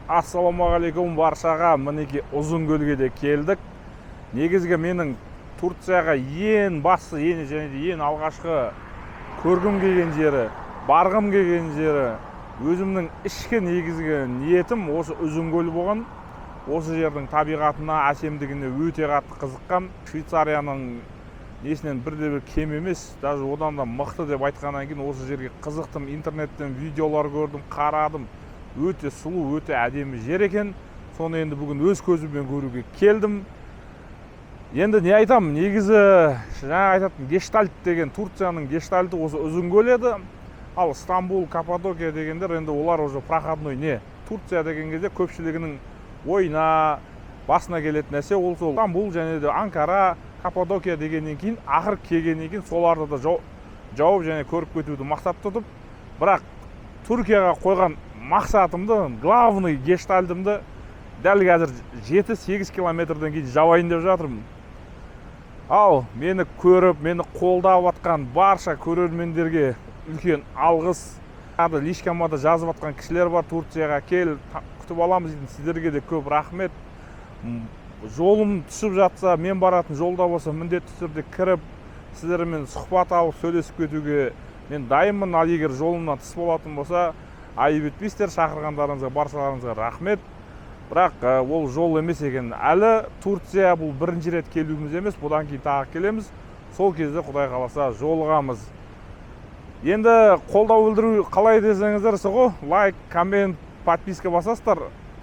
Ассалаумағалейкум баршаға. Мінеки Ұзынкөлге де келдік. Негізгі менің Турцияға ең басты, ең алғашқы көргім келген жері, барғым келген жері, өзімнің ішкі негізгі ниетім осы Ұзынкөл болған. Осы жердің табиғатына, әсемдігіне өте қатты қызыққам. Швейцарияның несінен бірде-бір кем емес, даже одан да мықты деп айтқаннан кейін осы жерге қызықтым. Интернеттен видеолар көрдім, қарадым. Өте сұлу, өте әдемі жер екен. Соны енді бүгін өз көзіммен көруге келдім. Енді не айтам, негізі жаңа айтатын Гештальт деген Турцияның Гештальты осы Ұзынкөл еді. Ал Стамбул, Каппадокия дегендер енді олар уже проходной не. Турция деген кезде көпшілігінің ойына, басына келетін нәрсе ол сол Стамбул және де Анкара, Каппадокия дегеннен кейін ақыр келгеннен кейін соларды да жауып және көріп кетуді мақсат тұтып, бірақ Түркияға қойған мақсатымды, главный гештальтымды дәл қазір 7-8 километрден кейін жабайын деп жатырмын. Ал мені көріп, мені қолдап атқан барша көрермендерге үлкен алғыс. Личкама да жазып атқан кісілер бар, Турцияға кел, күтіп аламыз дейтін сіздерге де көп рахмет. Жолым түсіп жатса, мен баратын жолда болса, міндетті түрде кіріп, сіздермен сұхбат алып, сөйлесіп кетуге мен дайынмын. Ал егер жолымнан тыс болатын болса, айып етпейсіздер, шақырғандарыңызға, баршаларыңызға рахмет. Бірақ ол жол емес екен. Әлі Турция бұл бірінші рет келуіміз емес, бұдан кейін тағы келеміз. Сол кезде Құдай қаласа жолығамыз. Енді қолдау білдіру қалай десеңіздер ғой, лайк, коммент, подписка басасыздар.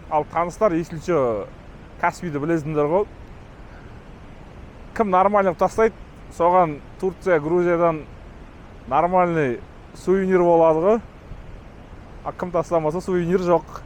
Ал таныстар есілші Каспийді білесіңдер ғой. Кім нормальный тастайды, соған Турция, Грузиядан нормальный сувенир болады ғой. А кім тастамаса сувенир жоқ.